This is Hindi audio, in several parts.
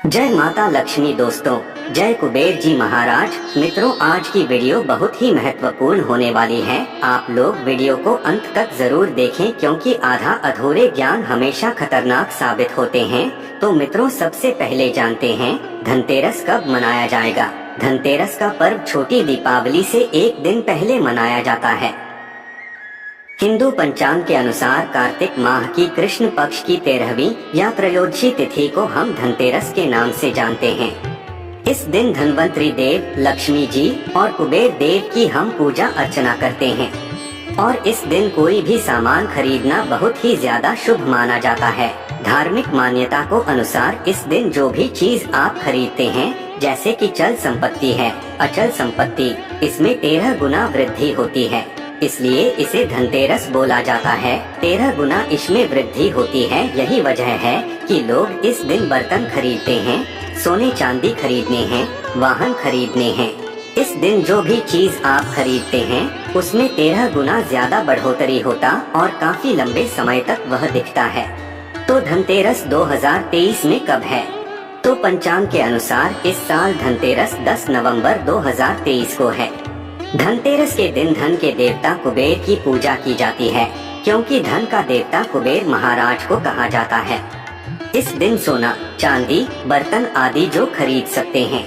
जय माता लक्ष्मी दोस्तों, जय कुबेर जी महाराज। मित्रों, आज की वीडियो बहुत ही महत्वपूर्ण होने वाली है। आप लोग वीडियो को अंत तक जरूर देखें क्योंकि आधा अधूरे ज्ञान हमेशा खतरनाक साबित होते हैं। तो मित्रों, सबसे पहले जानते हैं धनतेरस कब मनाया जाएगा। धनतेरस का पर्व छोटी दीपावली से एक दिन पहले मनाया जाता है। हिंदू पंचांग के अनुसार कार्तिक माह की कृष्ण पक्ष की 13वीं या त्रयोदशी तिथि को हम धनतेरस के नाम से जानते हैं। इस दिन धनवंतरी देव, लक्ष्मी जी और कुबेर देव की हम पूजा अर्चना करते हैं और इस दिन कोई भी सामान खरीदना बहुत ही ज्यादा शुभ माना जाता है। धार्मिक मान्यता को अनुसार इस दिन जो भी चीज आप खरीदते हैं, जैसे कि चल संपत्ति है, अचल संपत्ति, इसमें 13 गुना वृद्धि होती है, इसलिए इसे धनतेरस बोला जाता है। 13 गुना इसमें वृद्धि होती है। यही वजह है कि लोग इस दिन बर्तन खरीदते हैं, सोने चांदी खरीदने हैं, वाहन खरीदने हैं। इस दिन जो भी चीज आप खरीदते हैं उसमें 13 गुना ज्यादा बढ़ोतरी होता और काफी लंबे समय तक वह दिखता है। तो धनतेरस 2023 में कब है? तो पंचांग के अनुसार इस साल धनतेरस 10 नवंबर 2023 को है। धनतेरस के दिन धन के देवता कुबेर की पूजा की जाती है क्योंकि धन का देवता कुबेर महाराज को कहा जाता है। इस दिन सोना, चांदी, बर्तन आदि जो खरीद सकते हैं।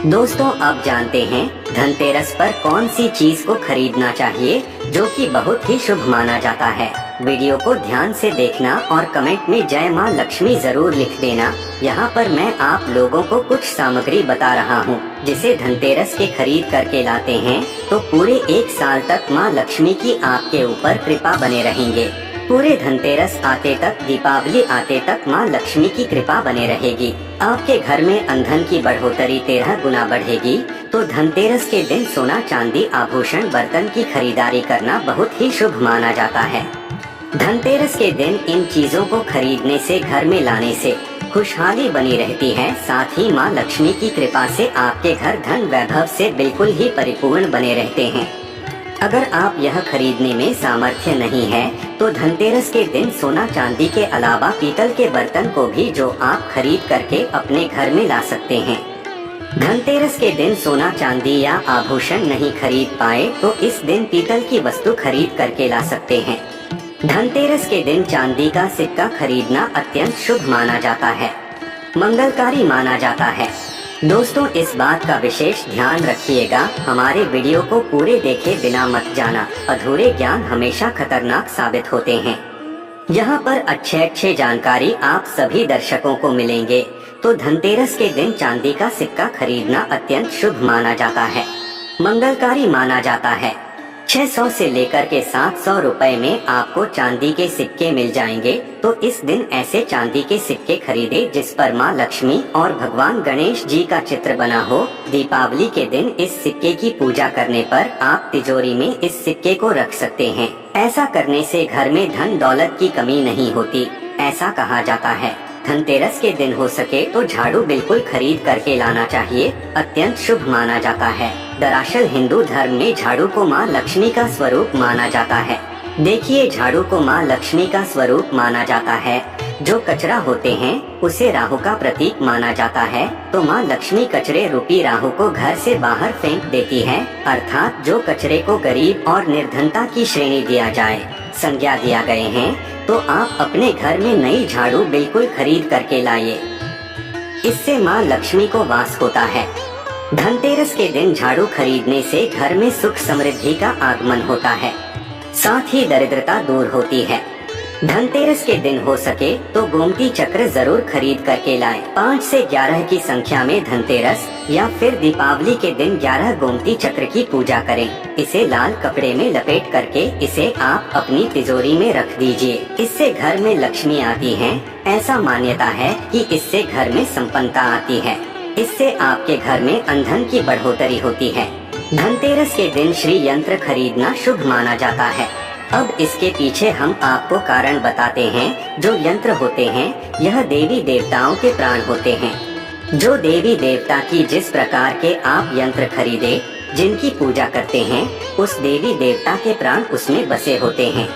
दोस्तों, अब जानते हैं धनतेरस पर कौन सी चीज को खरीदना चाहिए जो कि बहुत ही शुभ माना जाता है। वीडियो को ध्यान से देखना और कमेंट में जय मां लक्ष्मी जरूर लिख देना। यहाँ पर मैं आप लोगों को कुछ सामग्री बता रहा हूँ जिसे धनतेरस के खरीद करके लाते हैं तो पूरे एक साल तक मां लक्ष्मी की आपके ऊपर कृपा बने रहेंगे। पूरे धनतेरस आते तक, दीपावली आते तक मां लक्ष्मी की कृपा बने रहेगी। आपके घर में अंधन की बढ़ोतरी 13 गुना बढ़ेगी। तो धनतेरस के दिन सोना, चांदी, आभूषण, बर्तन की खरीदारी करना बहुत ही शुभ माना जाता है। धनतेरस के दिन इन चीजों को खरीदने से, घर में लाने से खुशहाली बनी रहती है। साथ ही मां लक्ष्मी की कृपा से आपके घर धन वैभव से बिल्कुल ही परिपूर्ण बने रहते हैं। अगर आप यह खरीदने में सामर्थ्य नहीं है तो धनतेरस के दिन सोना चांदी के अलावा पीतल के बर्तन को भी जो आप खरीद करके अपने घर में ला सकते हैं। धनतेरस के दिन सोना चांदी या आभूषण नहीं खरीद पाए तो इस दिन पीतल की वस्तु खरीद करके ला सकते हैं। धनतेरस के दिन चांदी का सिक्का खरीदना अत्यंत शुभ माना जाता है, मंगलकारी माना जाता है। दोस्तों, इस बात का विशेष ध्यान रखिएगा, हमारे वीडियो को पूरे देखे बिना मत जाना। अधूरे ज्ञान हमेशा खतरनाक साबित होते हैं। यहाँ पर अच्छे जानकारी आप सभी दर्शकों को मिलेंगे। तो धनतेरस के दिन चांदी का सिक्का खरीदना अत्यंत शुभ माना जाता है, मंगलकारी माना जाता है। 600 से लेकर के 700 रुपए में आपको चांदी के सिक्के मिल जाएंगे। तो इस दिन ऐसे चांदी के सिक्के खरीदे जिस पर मां लक्ष्मी और भगवान गणेश जी का चित्र बना हो। दीपावली के दिन इस सिक्के की पूजा करने पर आप तिजोरी में इस सिक्के को रख सकते हैं। ऐसा करने से घर में धन दौलत की कमी नहीं होती, ऐसा कहा जाता है। धनतेरस के दिन हो सके तो झाड़ू बिल्कुल खरीद करके लाना चाहिए, अत्यंत शुभ माना जाता है। दरअसल हिंदू धर्म में झाड़ू को मां लक्ष्मी का स्वरूप माना जाता है। देखिए, झाड़ू को मां लक्ष्मी का स्वरूप माना जाता है। जो कचरा होते हैं उसे राहु का प्रतीक माना जाता है। तो मां लक्ष्मी कचरे रूपी राहु को घर से बाहर फेंक देती है, अर्थात जो कचरे को गरीब और निर्धनता की श्रेणी दिया जाए, संज्ञा दिया गए हैं। तो आप अपने घर में नई झाड़ू बिल्कुल खरीद करके लाइए, इससे मां लक्ष्मी को वास होता है। धनतेरस के दिन झाड़ू खरीदने से घर में सुख समृद्धि का आगमन होता है, साथ ही दरिद्रता दूर होती है। धनतेरस के दिन हो सके तो गोमती चक्र जरूर खरीद करके लाएं। 5 से 11 की संख्या में धनतेरस या फिर दीपावली के दिन 11 गोमती चक्र की पूजा करें। इसे लाल कपड़े में लपेट करके इसे आप अपनी तिजोरी में रख दीजिए। इससे घर में लक्ष्मी आती है। ऐसा मान्यता है कि इससे घर में संपन्नता आती है। इससे आपके घर में अंधन की बढ़ोतरी होती है। धनतेरस के दिन श्री यंत्र खरीदना शुभ माना जाता है। अब इसके पीछे हम आपको कारण बताते हैं। जो यंत्र होते हैं यह देवी देवताओं के प्राण होते हैं। जो देवी देवता की जिस प्रकार के आप यंत्र खरीदे, जिनकी पूजा करते हैं, उस देवी देवता के प्राण उसमें बसे होते हैं।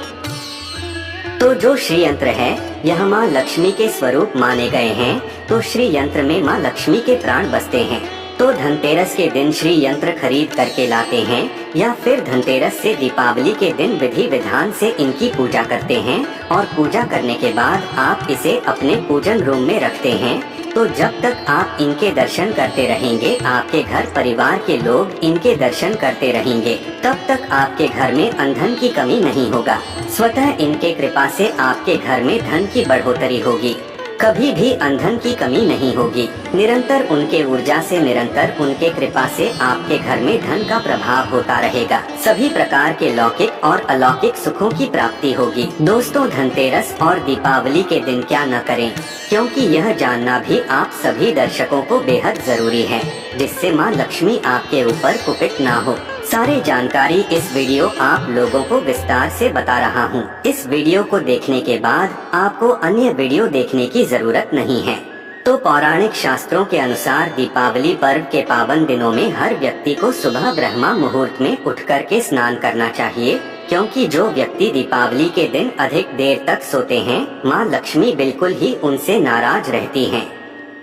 तो जो श्री यंत्र है यह माँ लक्ष्मी के स्वरूप माने गए हैं, तो श्री यंत्र में माँ लक्ष्मी के प्राण बसते हैं। तो धनतेरस के दिन श्री यंत्र खरीद करके लाते हैं या फिर धनतेरस से दीपावली के दिन विधि विधान से इनकी पूजा करते हैं और पूजा करने के बाद आप इसे अपने पूजन रूम में रखते हैं। तो जब तक आप इनके दर्शन करते रहेंगे, आपके घर परिवार के लोग इनके दर्शन करते रहेंगे, तब तक आपके घर में धन की कमी नहीं होगा। स्वतः इनके कृपा से आपके घर में धन की बढ़ोतरी होगी, कभी भी धन की कमी नहीं होगी। निरंतर उनके ऊर्जा से, निरंतर उनके कृपा से आपके घर में धन का प्रभाव होता रहेगा। सभी प्रकार के लौकिक और अलौकिक सुखों की प्राप्ति होगी। दोस्तों, धनतेरस और दीपावली के दिन क्या न करें, क्योंकि यह जानना भी आप सभी दर्शकों को बेहद जरूरी है, जिससे माँ लक्ष्मी आपके ऊपर कुपित ना हो। सारी जानकारी इस वीडियो आप लोगों को विस्तार से बता रहा हूँ। इस वीडियो को देखने के बाद आपको अन्य वीडियो देखने की जरूरत नहीं है। तो पौराणिक शास्त्रों के अनुसार दीपावली पर्व के पावन दिनों में हर व्यक्ति को सुबह ब्रह्मा मुहूर्त में उठ करके स्नान करना चाहिए, क्योंकि जो व्यक्ति दीपावली के दिन अधिक देर तक सोते हैं, माँ लक्ष्मी बिल्कुल ही उनसे नाराज रहती हैं।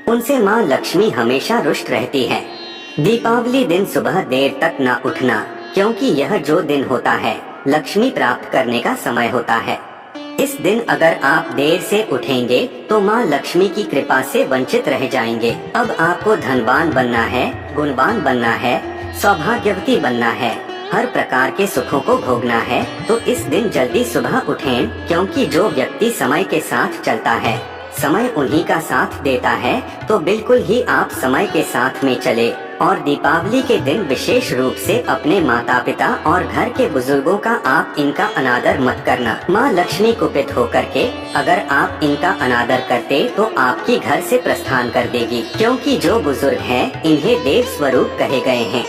उनसे माँ लक्ष्मी हमेशा रुष्ट रहती है। दीपावली दिन सुबह देर तक न उठना, क्योंकि यह जो दिन होता है लक्ष्मी प्राप्त करने का समय होता है। इस दिन अगर आप देर से उठेंगे तो माँ लक्ष्मी की कृपा से वंचित रह जाएंगे। अब आपको धनवान बनना है, गुणवान बनना है, सौभाग्यवती बनना है, हर प्रकार के सुखों को भोगना है, तो इस दिन जल्दी सुबह उठें, क्योंकि जो व्यक्ति समय के साथ चलता है, समय उन्हीं का साथ देता है। तो बिल्कुल ही आप समय के साथ में चले और दीपावली के दिन विशेष रूप से अपने माता पिता और घर के बुजुर्गों का आप इनका अनादर मत करना। माँ लक्ष्मी कुपित होकर के अगर आप इनका अनादर करते तो आपकी घर से प्रस्थान कर देगी, क्योंकि जो बुजुर्ग हैं इन्हें देव स्वरूप कहे गए हैं।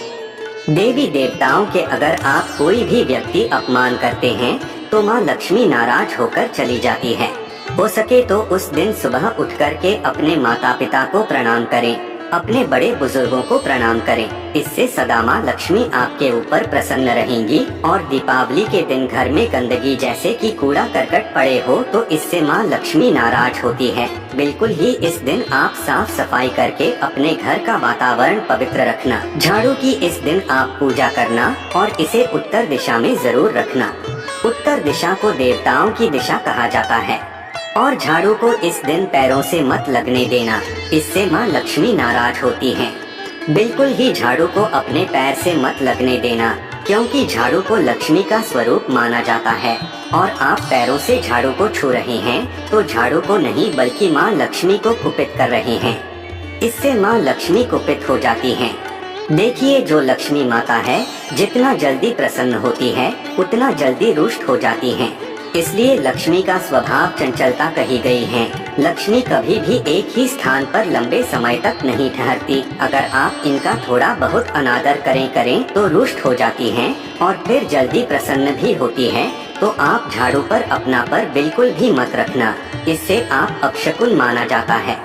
देवी देवताओं के अगर आप कोई भी व्यक्ति अपमान करते हैं तो माँ लक्ष्मी नाराज होकर चली जाती है। हो सके तो उस दिन सुबह उठ करके अपने माता पिता को प्रणाम करें, अपने बड़े बुजुर्गों को प्रणाम करें। इससे सदा माँ लक्ष्मी आपके ऊपर प्रसन्न रहेंगी। और दीपावली के दिन घर में गंदगी जैसे कि कूड़ा करकट पड़े हो तो इससे माँ लक्ष्मी नाराज होती है। बिल्कुल ही इस दिन आप साफ सफाई करके अपने घर का वातावरण पवित्र रखना। झाड़ू की इस दिन आप पूजा करना और इसे उत्तर दिशा में जरूर रखना। उत्तर दिशा को देवताओं की दिशा कहा जाता है। और झाड़ू को इस दिन पैरों से मत लगने देना, इससे माँ लक्ष्मी नाराज होती हैं। बिल्कुल ही झाड़ू को अपने पैर से मत लगने देना, क्योंकि झाड़ू को लक्ष्मी का स्वरूप माना जाता है। और आप पैरों से झाड़ू को छू रहे हैं तो झाड़ू को नहीं बल्कि माँ लक्ष्मी को कुपित कर रहे हैं। इससे माँ लक्ष्मी कुपित हो जाती हैं। देखिए, जो लक्ष्मी माता है जितना जल्दी प्रसन्न होती है उतना जल्दी रुष्ट हो जाती हैं। इसलिए लक्ष्मी का स्वभाव चंचलता कही गई है। लक्ष्मी कभी भी एक ही स्थान पर लंबे समय तक नहीं ठहरती। अगर आप इनका थोड़ा बहुत अनादर करें तो रुष्ट हो जाती हैं और फिर जल्दी प्रसन्न भी होती हैं। तो आप झाड़ू पर अपना पर बिल्कुल भी मत रखना, इससे आप अपशकुन माना जाता है।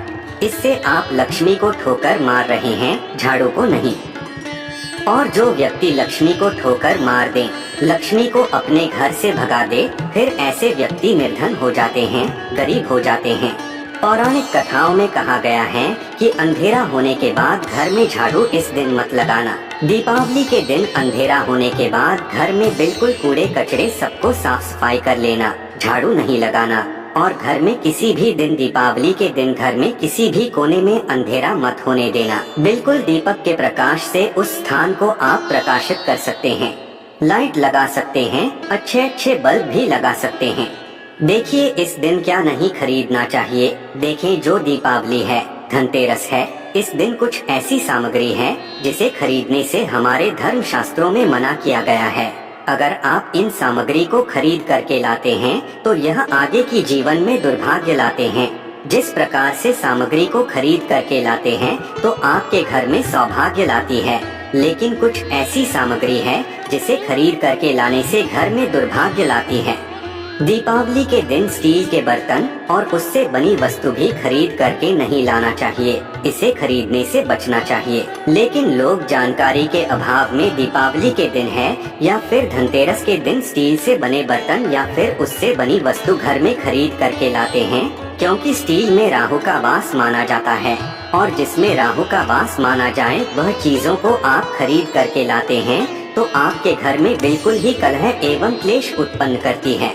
इससे आप लक्ष्मी को ठोकर मार रहे हैं, झाड़ू को नहीं। और जो व्यक्ति लक्ष्मी को ठोकर मार दे, लक्ष्मी को अपने घर से भगा दे, फिर ऐसे व्यक्ति निर्धन हो जाते हैं, गरीब हो जाते हैं। पौराणिक कथाओं में कहा गया है कि अंधेरा होने के बाद घर में झाड़ू इस दिन मत लगाना। दीपावली के दिन अंधेरा होने के बाद घर में बिल्कुल कूड़े कचड़े सबको साफ सफाई कर लेना, झाड़ू नहीं लगाना। और घर में किसी भी दिन, दीपावली के दिन घर में किसी भी कोने में अंधेरा मत होने देना। बिल्कुल दीपक के प्रकाश से उस स्थान को आप प्रकाशित कर सकते हैं, लाइट लगा सकते हैं, अच्छे अच्छे बल्ब भी लगा सकते हैं। देखिए, इस दिन क्या नहीं खरीदना चाहिए। देखें, जो दीपावली है, धनतेरस है, इस दिन कुछ ऐसी सामग्री है जिसे खरीदने से हमारे धर्म शास्त्रों में मना किया गया है। अगर आप इन सामग्री को खरीद करके लाते हैं तो यह आगे की जीवन में दुर्भाग्य लाते हैं। जिस प्रकार से सामग्री को खरीद करके लाते हैं तो आपके घर में सौभाग्य लाती है, लेकिन कुछ ऐसी सामग्री है जिसे खरीद करके लाने से घर में दुर्भाग्य लाती है। दीपावली के दिन स्टील के बर्तन और उससे बनी वस्तु भी खरीद करके नहीं लाना चाहिए। इसे खरीदने से बचना चाहिए। लेकिन लोग जानकारी के अभाव में दीपावली के दिन है या फिर धनतेरस के दिन स्टील से बने बर्तन या फिर उससे बनी वस्तु घर में खरीद करके लाते हैं, क्योंकि स्टील में राहु का वास माना जाता है और जिसमें राहु का वास माना जाए वह चीजों को आप खरीद करके लाते हैं तो आपके घर में बिल्कुल ही कलह एवं क्लेश उत्पन्न करती है।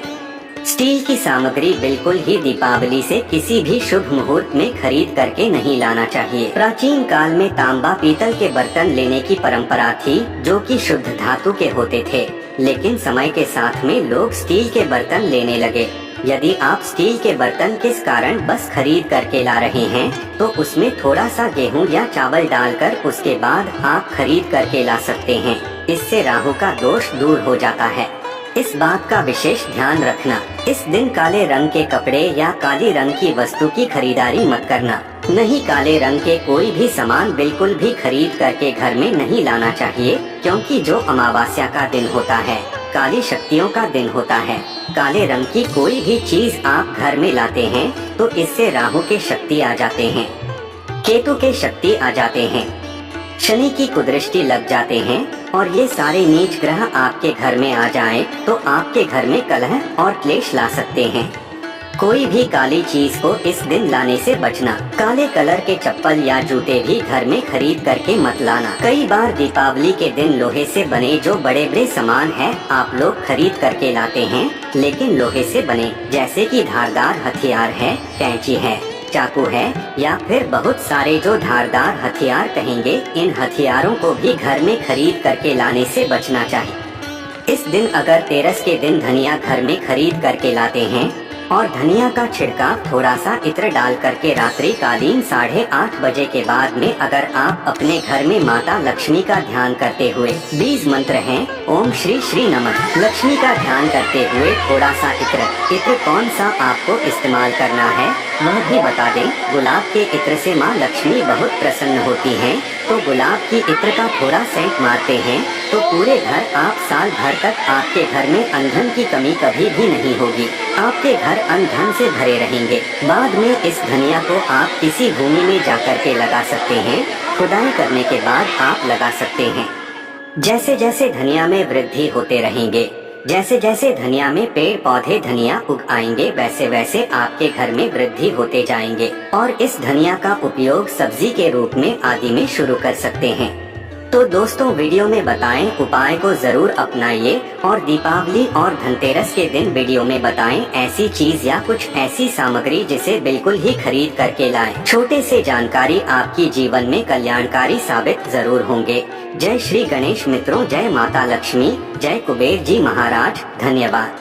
स्टील की सामग्री बिल्कुल ही दीपावली से किसी भी शुभ मुहूर्त में खरीद करके नहीं लाना चाहिए। प्राचीन काल में तांबा पीतल के बर्तन लेने की परंपरा थी, जो कि शुद्ध धातु के होते थे, लेकिन समय के साथ में लोग स्टील के बर्तन लेने लगे। यदि आप स्टील के बर्तन किस कारण बस खरीद करके ला रहे हैं तो उसमें थोड़ा सा गेहूं या चावल डालकर उसके बाद आप खरीद करके ला सकते हैं। इससे राहु का दोष दूर हो जाता है। इस बात का विशेष ध्यान रखना, इस दिन काले रंग के कपड़े या काली रंग की वस्तु की खरीदारी मत करना। नहीं, काले रंग के कोई भी सामान बिल्कुल भी खरीद करके घर में नहीं लाना चाहिए, क्योंकि जो अमावस्या का दिन होता है, काली शक्तियों का दिन होता है। काले रंग की कोई भी चीज आप घर में लाते हैं तो इससे राहु के शक्ति आ जाते हैं, केतु के शक्ति आ जाते हैं, शनि की कुदृष्टि लग जाते हैं और ये सारे नीच ग्रह आपके घर में आ जाएं तो आपके घर में कलह और क्लेश ला सकते हैं। कोई भी काली चीज को इस दिन लाने से बचना। काले कलर के चप्पल या जूते भी घर में खरीद करके मत लाना। कई बार दीपावली के दिन लोहे से बने जो बड़े बड़े सामान है आप लोग खरीद करके लाते हैं, लेकिन लोहे से बने जैसे कि धारदार हथियार है, कैंची है, चाकू है या फिर बहुत सारे जो धारदार हथियार कहेंगे, इन हथियारों को भी घर में खरीद करके लाने से बचना चाहिए। इस दिन अगर तेरस के दिन धनिया घर में खरीद करके लाते हैं और धनिया का छिड़काव थोड़ा सा इत्र डाल करके रात्रि कालीन 8:30 बजे के बाद में अगर आप अपने घर में माता लक्ष्मी का ध्यान करते हुए 20 मंत्र हैं, ओम श्री श्री नमः लक्ष्मी का ध्यान करते हुए थोड़ा सा इत्र कौन सा आपको इस्तेमाल करना है वह भी बता दें। गुलाब के इत्र से माँ लक्ष्मी बहुत प्रसन्न होती हैं, तो गुलाब की इत्र का थोड़ा सेंट मारते हैं तो पूरे घर आप साल भर तक आपके घर में अनधन की कमी कभी भी नहीं होगी। आपके घर अनधन से भरे रहेंगे। बाद में इस धनिया को आप किसी भूमि में जाकर के लगा सकते हैं। खुदाई करने के बाद आप लगा सकते हैं। जैसे जैसे धनिया में वृद्धि होते रहेंगे, जैसे जैसे धनिया में पेड़ पौधे धनिया उग आएंगे, वैसे वैसे आपके घर में वृद्धि होते जाएंगे और इस धनिया का उपयोग सब्जी के रूप में आदि में शुरू कर सकते हैं। तो दोस्तों, वीडियो में बताएं उपाय को जरूर अपनाइए और दीपावली और धनतेरस के दिन वीडियो में बताएं ऐसी चीज या कुछ ऐसी सामग्री जिसे बिल्कुल ही खरीद करके लाएं। छोटे से जानकारी आपकी जीवन में कल्याणकारी साबित जरूर होंगे। जय श्री गणेश मित्रों, जय माता लक्ष्मी, जय कुबेर जी महाराज, धन्यवाद।